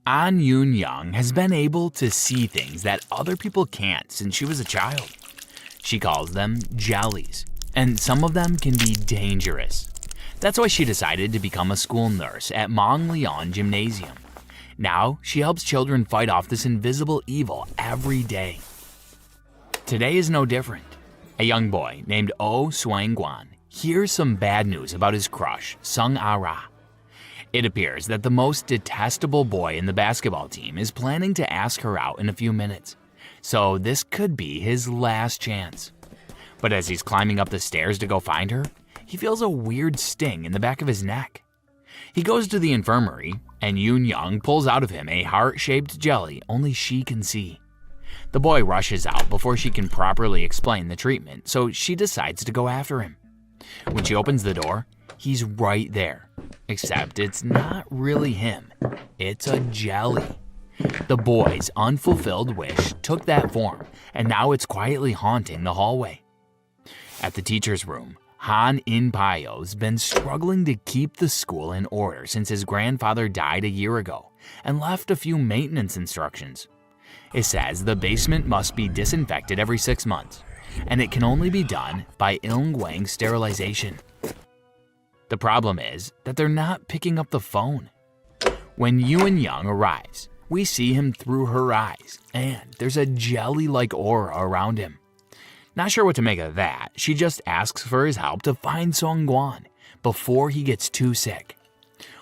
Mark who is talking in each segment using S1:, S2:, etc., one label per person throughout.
S1: An Yoon Young has been able to see things that other people can't since she was a child. She calls them jellies, and some of them can be dangerous. That's why she decided to become a school nurse at Mongleon Gymnasium. Now, she helps children fight off this invisible evil every day. Today is no different. A young boy named Oh Swang-gwan hears some bad news about his crush, Sung Ah-ra. It appears that the most detestable boy in the basketball team is planning to ask her out in a few minutes, so this could be his last chance. But as he's climbing up the stairs to go find her, he feels a weird sting in the back of his neck. He goes to the infirmary, and Yoon Young pulls out of him a heart-shaped jelly only she can see. The boy rushes out before she can properly explain the treatment, so she decides to go after him. When she opens the door, he's right there, except it's not really him, it's a jelly. The boy's unfulfilled wish took that form, and now it's quietly haunting the hallway. At the teacher's room, Han In-pyo's been struggling to keep the school in order since his grandfather died a year ago and left a few maintenance instructions. It says the basement must be disinfected every 6 months, and it can only be done by Ilngwang sterilization. The problem is that they're not picking up the phone. When Yoon Young arrives, we see him through her eyes, and there's a jelly-like aura around him. Not sure what to make of that, she just asks for his help to find Song-gwan before he gets too sick.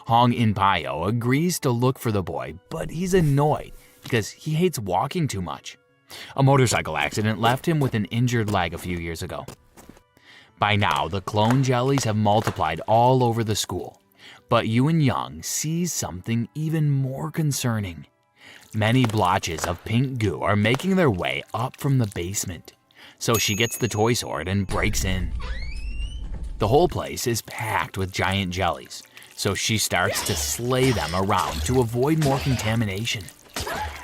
S1: Hong In-pyo agrees to look for the boy, but he's annoyed because he hates walking too much. A motorcycle accident left him with an injured leg a few years ago. By now, the clone jellies have multiplied all over the school, but Yoon Young sees something even more concerning. Many blotches of pink goo are making their way up from the basement, so she gets the toy sword and breaks in. The whole place is packed with giant jellies, so she starts to slay them around to avoid more contamination.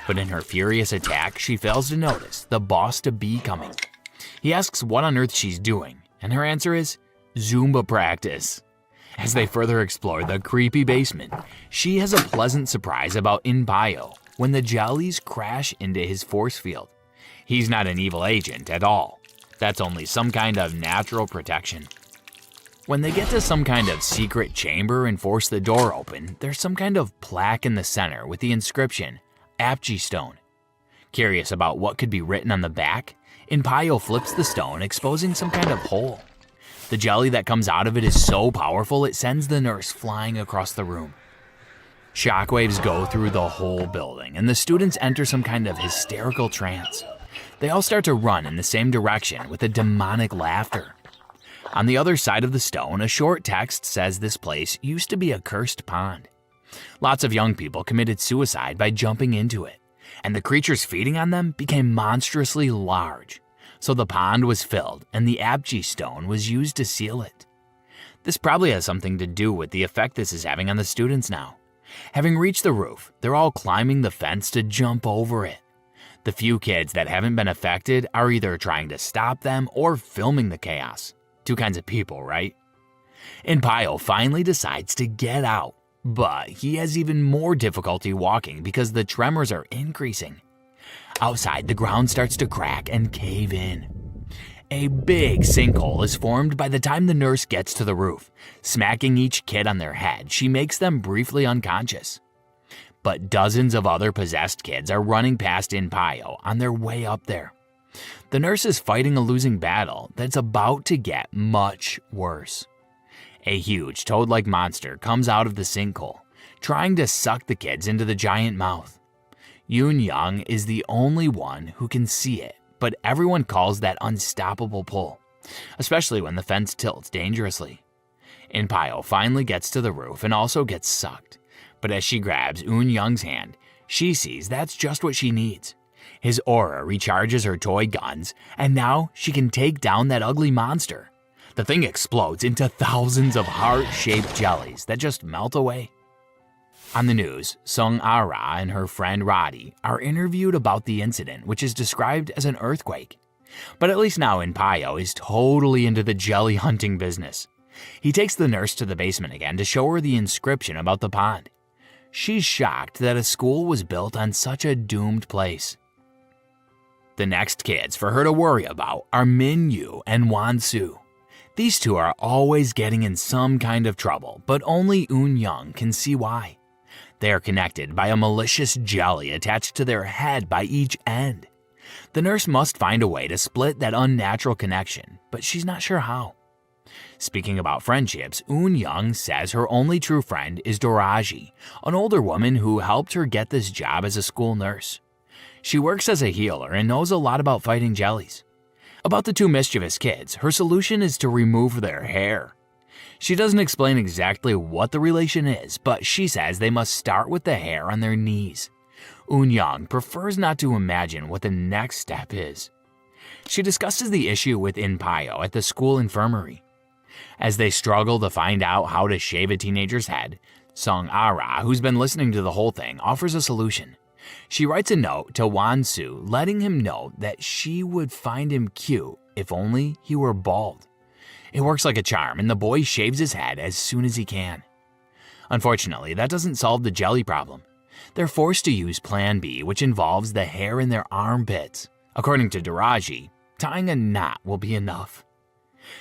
S1: But in her furious attack, she fails to notice the boss-to-be coming. He asks what on earth she's doing, and her answer is Zumba practice. As they further explore the creepy basement, she has a pleasant surprise about In-pyo when the jellies crash into his force field. He's not an evil agent at all. That's only some kind of natural protection. When they get to some kind of secret chamber and force the door open, there's some kind of plaque in the center with the inscription, Apji Stone. Curious about what could be written on the back, In-pyo flips the stone, exposing some kind of hole. The jelly that comes out of it is so powerful it sends the nurse flying across the room. Shockwaves go through the whole building, and the students enter some kind of hysterical trance. They all start to run in the same direction with a demonic laughter. On the other side of the stone, a short text says this place used to be a cursed pond. Lots of young people committed suicide by jumping into it, and the creatures feeding on them became monstrously large. So the pond was filled, and the Apji stone was used to seal it. This probably has something to do with the effect this is having on the students now. Having reached the roof, they're all climbing the fence to jump over it. The few kids that haven't been affected are either trying to stop them or filming the chaos. Two kinds of people, right? In-pyo finally decides to get out, but he has even more difficulty walking because the tremors are increasing. Outside, the ground starts to crack and cave in. A big sinkhole is formed by the time the nurse gets to the roof. Smacking each kid on their head, she makes them briefly unconscious. But dozens of other possessed kids are running past In-pyo on their way up there. The nurse is fighting a losing battle that's about to get much worse. A huge toad-like monster comes out of the sinkhole, trying to suck the kids into the giant mouth. Yoon Young is the only one who can see it, but everyone calls that unstoppable pull, especially when the fence tilts dangerously. In-pyo finally gets to the roof and also gets sucked, but as she grabs Yoon Young's hand, she sees that's just what she needs. His aura recharges her toy guns, and now she can take down that ugly monster. The thing explodes into thousands of heart-shaped jellies that just melt away. On the news, Sung Ah-ra and her friend Roddy are interviewed about the incident, which is described as an earthquake. But at least now In-pyo is totally into the jelly hunting business. He takes the nurse to the basement again to show her the inscription about the pond. She's shocked that a school was built on such a doomed place. The next kids for her to worry about are Min Yu and Wan Su. These two are always getting in some kind of trouble, but only Eun Young can see why. They are connected by a malicious jelly attached to their head by each end. The nurse must find a way to split that unnatural connection, but she's not sure how. Speaking about friendships, Eun Young says her only true friend is Doraji, an older woman who helped her get this job as a school nurse. She works as a healer and knows a lot about fighting jellies. About the two mischievous kids, her solution is to remove their hair. She doesn't explain exactly what the relation is, but she says they must start with the hair on their knees. Eun Young prefers not to imagine what the next step is. She discusses the issue with In Pyo at the school infirmary. As they struggle to find out how to shave a teenager's head, Sung Ara, who's been listening to the whole thing, offers a solution. She writes a note to Wan Su letting him know that she would find him cute if only he were bald. It works like a charm and the boy shaves his head as soon as he can. Unfortunately, that doesn't solve the jelly problem. They're forced to use Plan B, which involves the hair in their armpits. According to Doraji, tying a knot will be enough.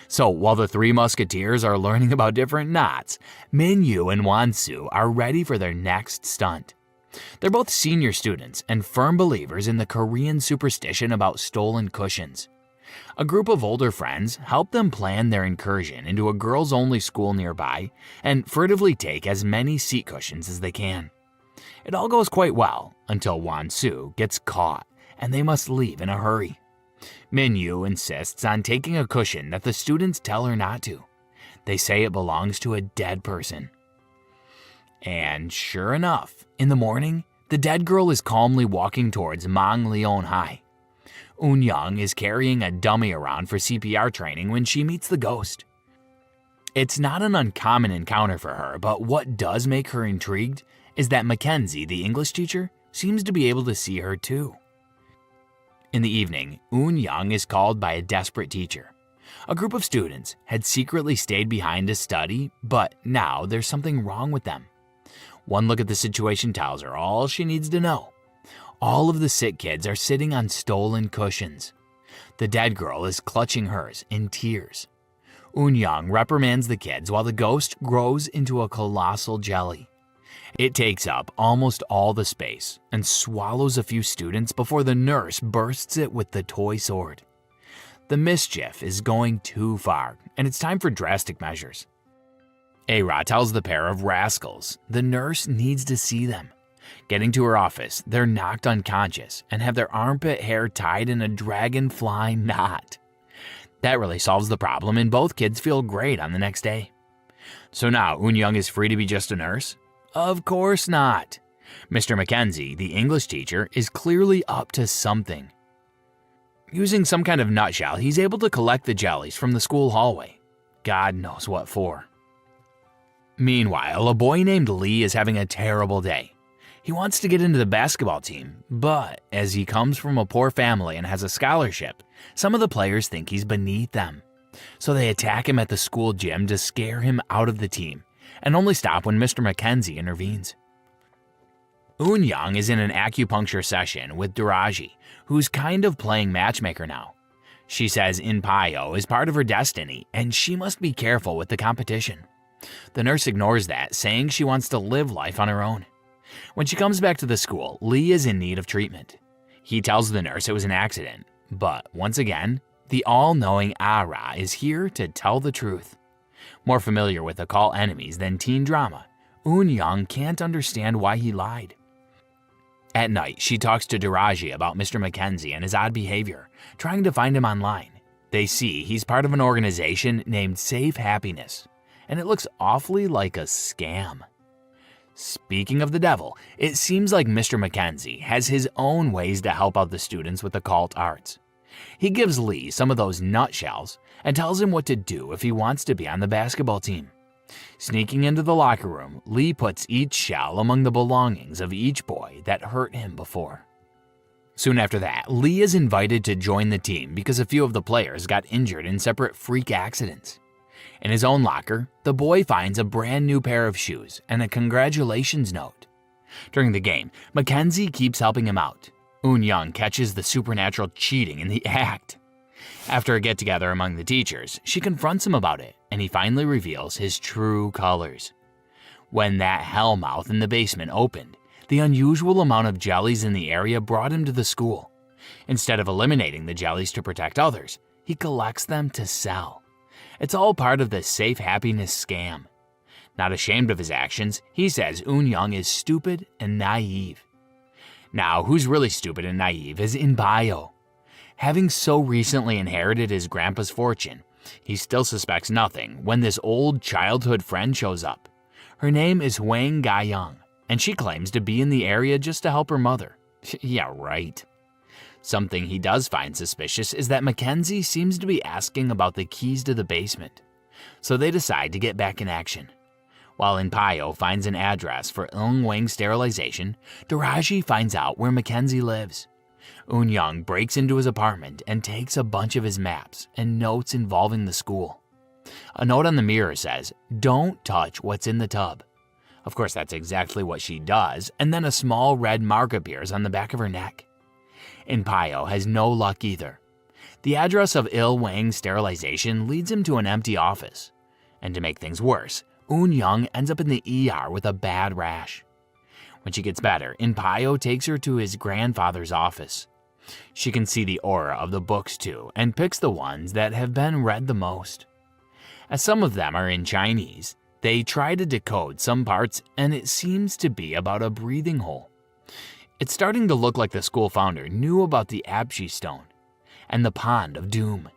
S1: So while the three musketeers are learning about different knots, Min Yu and Wan Su are ready for their next stunt. They're both senior students and firm believers in the Korean superstition about stolen cushions. A group of older friends help them plan their incursion into a girls-only school nearby and furtively take as many seat cushions as they can. It all goes quite well until Wan Su gets caught and they must leave in a hurry. Min Yu insists on taking a cushion that the students tell her not to. They say it belongs to a dead person. And sure enough, in the morning, the dead girl is calmly walking towards Mang Leon High. Eun Young is carrying a dummy around for CPR training when she meets the ghost. It's not an uncommon encounter for her, but what does make her intrigued is that Mackenzie, the English teacher, seems to be able to see her too. In the evening, Eun Young is called by a desperate teacher. A group of students had secretly stayed behind to study, but now there's something wrong with them. One look at the situation tells her all she needs to know. All of the sick kids are sitting on stolen cushions. The dead girl is clutching hers in tears. Eun Young reprimands the kids while the ghost grows into a colossal jelly. It takes up almost all the space and swallows a few students before the nurse bursts it with the toy sword. The mischief is going too far, and it's time for drastic measures. Ara tells the pair of rascals the nurse needs to see them. Getting to her office, they're knocked unconscious and have their armpit hair tied in a dragonfly knot. That really solves the problem, and both kids feel great on the next day. So now Eun Young is free to be just a nurse? Of course not. Mr. Mackenzie, the English teacher, is clearly up to something. Using some kind of nutshell, he's able to collect the jellies from the school hallway. God knows what for. Meanwhile, a boy named Lee is having a terrible day. He wants to get into the basketball team, but as he comes from a poor family and has a scholarship, some of the players think he's beneath them. So they attack him at the school gym to scare him out of the team, and only stop when Mr. Mackenzie intervenes. Eun Young is in an acupuncture session with Doraji, who's kind of playing matchmaker now. She says In Pyo is part of her destiny, and she must be careful with the competition. The nurse ignores that, saying she wants to live life on her own. When she comes back to the school, Lee is in need of treatment. He tells the nurse it was an accident, but once again, the all-knowing Ara is here to tell the truth. More familiar with occult enemies than teen drama, Eun Young can't understand why he lied. At night, she talks to Doraji about Mr. Mackenzie and his odd behavior, trying to find him online. They see he's part of an organization named Save Happiness, and it looks awfully like a scam. Speaking of the devil, it seems like Mr. Mackenzie has his own ways to help out the students with occult arts. He gives Lee some of those nutshells and tells him what to do if he wants to be on the basketball team. Sneaking into the locker room, Lee puts each shell among the belongings of each boy that hurt him before. Soon after that, Lee is invited to join the team because a few of the players got injured in separate freak accidents. In his own locker, the boy finds a brand new pair of shoes and a congratulations note. During the game, Mackenzie keeps helping him out. Young catches the supernatural cheating in the act. After a get-together among the teachers, she confronts him about it, and he finally reveals his true colors. When that hellmouth in the basement opened, the unusual amount of jellies in the area brought him to the school. Instead of eliminating the jellies to protect others, he collects them to sell. It's all part of the safe happiness scam. Not ashamed of his actions, he says Young is stupid and naive. Now, who's really stupid and naive is Inpayo. Having so recently inherited his grandpa's fortune, he still suspects nothing when this old childhood friend shows up. Her name is Huang Gaiyang, and she claims to be in the area just to help her mother. Yeah, right. Something he does find suspicious is that Mackenzie seems to be asking about the keys to the basement, so they decide to get back in action. While Inpayo finds an address for Wang's sterilization, Daraji finds out where Mackenzie lives. Young breaks into his apartment and takes a bunch of his maps and notes involving the school. A note on the mirror says, "Don't touch what's in the tub." Of course, that's exactly what she does, and then a small red mark appears on the back of her neck. Inpayo has no luck either. The address of Wang's sterilization leads him to an empty office. And to make things worse, Young ends up in the ER with a bad rash. When she gets better, Inpayo takes her to his grandfather's office. She can see the aura of the books too, and picks the ones that have been read the most. As some of them are in Chinese, they try to decode some parts, and it seems to be about a breathing hole. It's starting to look like the school founder knew about the Abshi Stone and the Pond of Doom.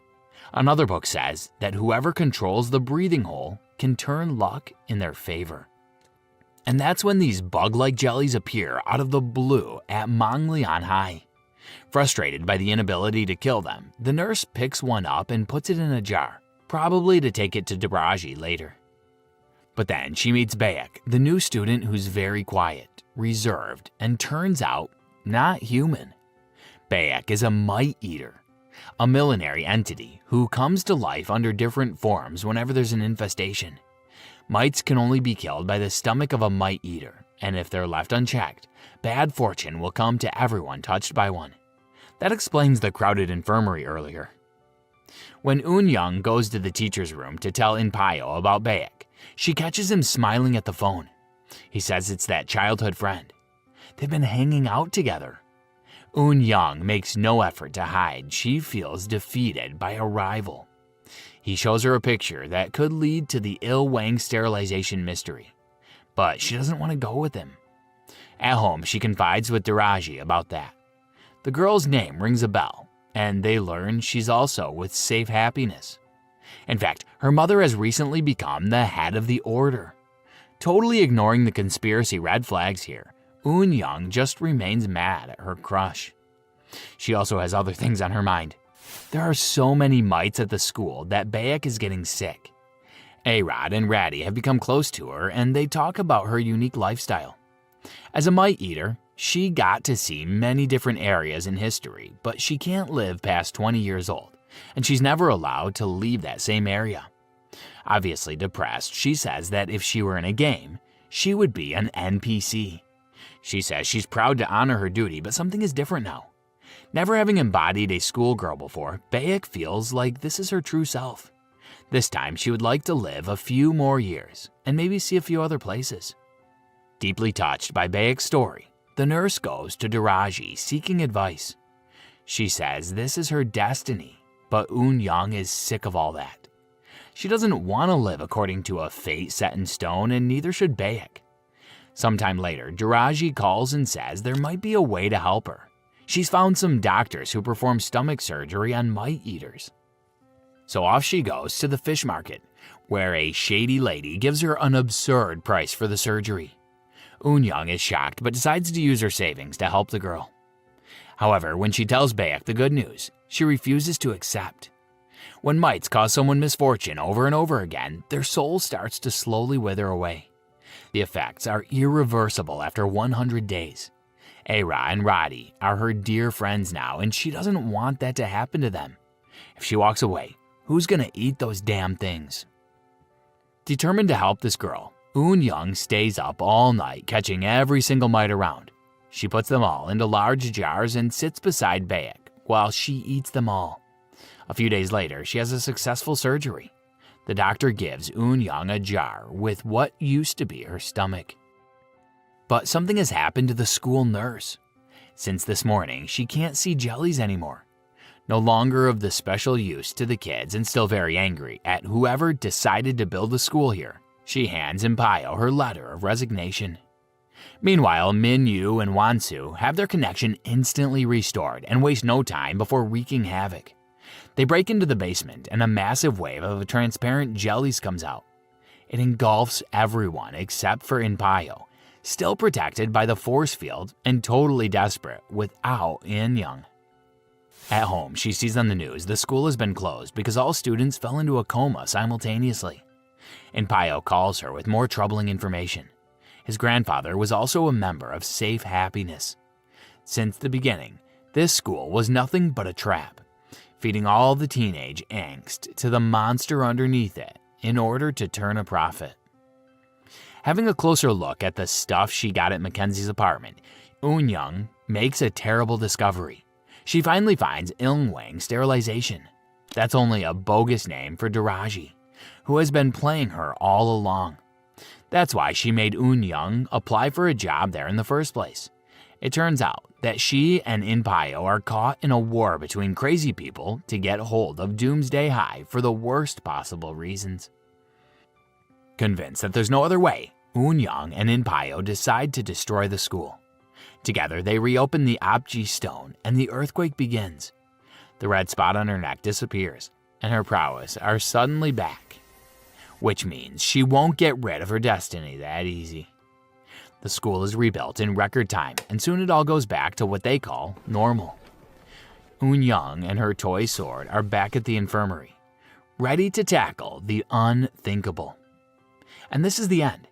S1: Another book says that whoever controls the breathing hole can turn luck in their favor. And that's when these bug-like jellies appear out of the blue at Manglian High. Frustrated by the inability to kill them, the nurse picks one up and puts it in a jar, probably to take it to Daraji later. But then she meets Bayek, the new student who's very quiet, reserved, and turns out not human. Bayek is a mite eater, a millenary entity who comes to life under different forms whenever there's an infestation. Mites can only be killed by the stomach of a mite eater, and if they're left unchecked, bad fortune will come to everyone touched by one. That explains the crowded infirmary earlier. When Young goes to the teacher's room to tell Inpayo about Bayek, she catches him smiling at the phone. He says it's that childhood friend. They've been hanging out together. Young makes no effort to hide she feels defeated by a rival. He shows her a picture that could lead to the Wang sterilization mystery, but she doesn't want to go with him. At home, she confides with Daraji about that. The girl's name rings a bell, and they learn she's also with Safe Happiness. In fact, her mother has recently become the head of the order. Totally ignoring the conspiracy red flags here, Young just remains mad at her crush. She also has other things on her mind. There are so many mites at the school that Bayek is getting sick. A-Rod and Ratty have become close to her, and they talk about her unique lifestyle. As a mite eater, she got to see many different areas in history, but she can't live past 20 years old, and she's never allowed to leave that same area. Obviously depressed, she says that if she were in a game, she would be an NPC. She says she's proud to honor her duty, but something is different now. Never having embodied a schoolgirl before, Bayek feels like this is her true self. This time, she would like to live a few more years and maybe see a few other places. Deeply touched by Bayek's story, the nurse goes to Daraji seeking advice. She says this is her destiny, but Young is sick of all that. She doesn't want to live according to a fate set in stone, and neither should Bayek. Sometime later, Daraji calls and says there might be a way to help her. She's found some doctors who perform stomach surgery on mite eaters. So off she goes to the fish market, where a shady lady gives her an absurd price for the surgery. Young is shocked but decides to use her savings to help the girl. However, when she tells Bayek the good news, she refuses to accept. When mites cause someone misfortune over and over again, their soul starts to slowly wither away. The effects are irreversible after 100 days. Ara and Roddy are her dear friends now, and she doesn't want that to happen to them. If she walks away, who's gonna eat those damn things? Determined to help this girl, Young stays up all night catching every single mite around. She puts them all into large jars and sits beside Baek while she eats them all. A few days later, she has a successful surgery. The doctor gives Young a jar with what used to be her stomach. But something has happened to the school nurse. Since this morning, she can't see jellies anymore. No longer of the special use to the kids and still very angry at whoever decided to build a school here, she hands Inpayo her letter of resignation. Meanwhile, Minyu and Wansu have their connection instantly restored and waste no time before wreaking havoc. They break into the basement and a massive wave of transparent jellies comes out. It engulfs everyone except for Inpayo, still protected by the force field and totally desperate without Young. At home, she sees on the news the school has been closed because all students fell into a coma simultaneously. Inpayo calls her with more troubling information. His grandfather was also a member of Safe Happiness. Since the beginning, this school was nothing but a trap, feeding all the teenage angst to the monster underneath it in order to turn a profit. Having a closer look at the stuff she got at Mackenzie's apartment, Young makes a terrible discovery. She finally finds Ilngwang sterilization. That's only a bogus name for Daraji, who has been playing her all along. That's why she made Young apply for a job there in the first place. It turns out that she and Inpayo are caught in a war between crazy people to get hold of Doomsday High for the worst possible reasons. Convinced that there's no other way, Young and Inpayo decide to destroy the school. Together, they reopen the Apji stone and the earthquake begins. The red spot on her neck disappears, and her prowess are suddenly back. Which means she won't get rid of her destiny that easy. The school is rebuilt in record time, and soon it all goes back to what they call normal. Young and her toy sword are back at the infirmary, ready to tackle the unthinkable. And this is the end.